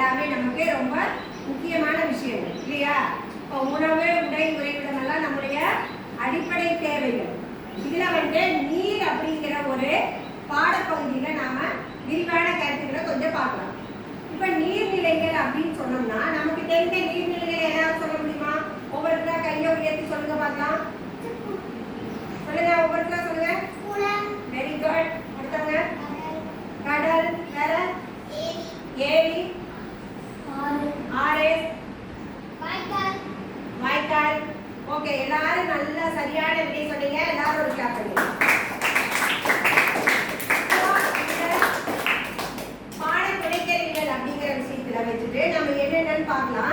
எல்லாமே நமக்கு ரொம்ப முக்கியமான விஷயங்கள் இல்லையா? இப்போ உணவு, உடை, உறைவிடம் எல்லாம் நம்முடைய அடிப்படை தேவைகள். இதுல நீர் அப்படிங்கிற ஒரு பாடப்பகுதியில நாம விரிவான கருத்துக்களை கொஞ்சம் பார்க்கலாம். இப்ப நீர்நிலைகள் அப்படின்னு சொன்னோம்னா நமக்கு தெரிந்த நீர்நிலைகளை ஏதாவது சொல்ல முடியுமா? ஒவ்வொருத்தரா கையை உயர்த்தி சொல்லுங்க பார்க்கலாம். சொல்லுங்க, ஒவ்வொருத்தரா சொல்லுங்க. Very good. அடுத்தவங்க கடல், வேற ஏரி, ஆறு, வாய்க்கால். ஓகே, எல்லாரும் நல்ல சரியான விடை சொன்னீங்க. எல்லாரும் ஒரு கிளாப் பண்ணுங்க. பாட துணைக்கருவிகள் அப்படிங்கிற விஷயத்துல வச்சுட்டு நம்ம என்னென்னு பார்க்கலாம்.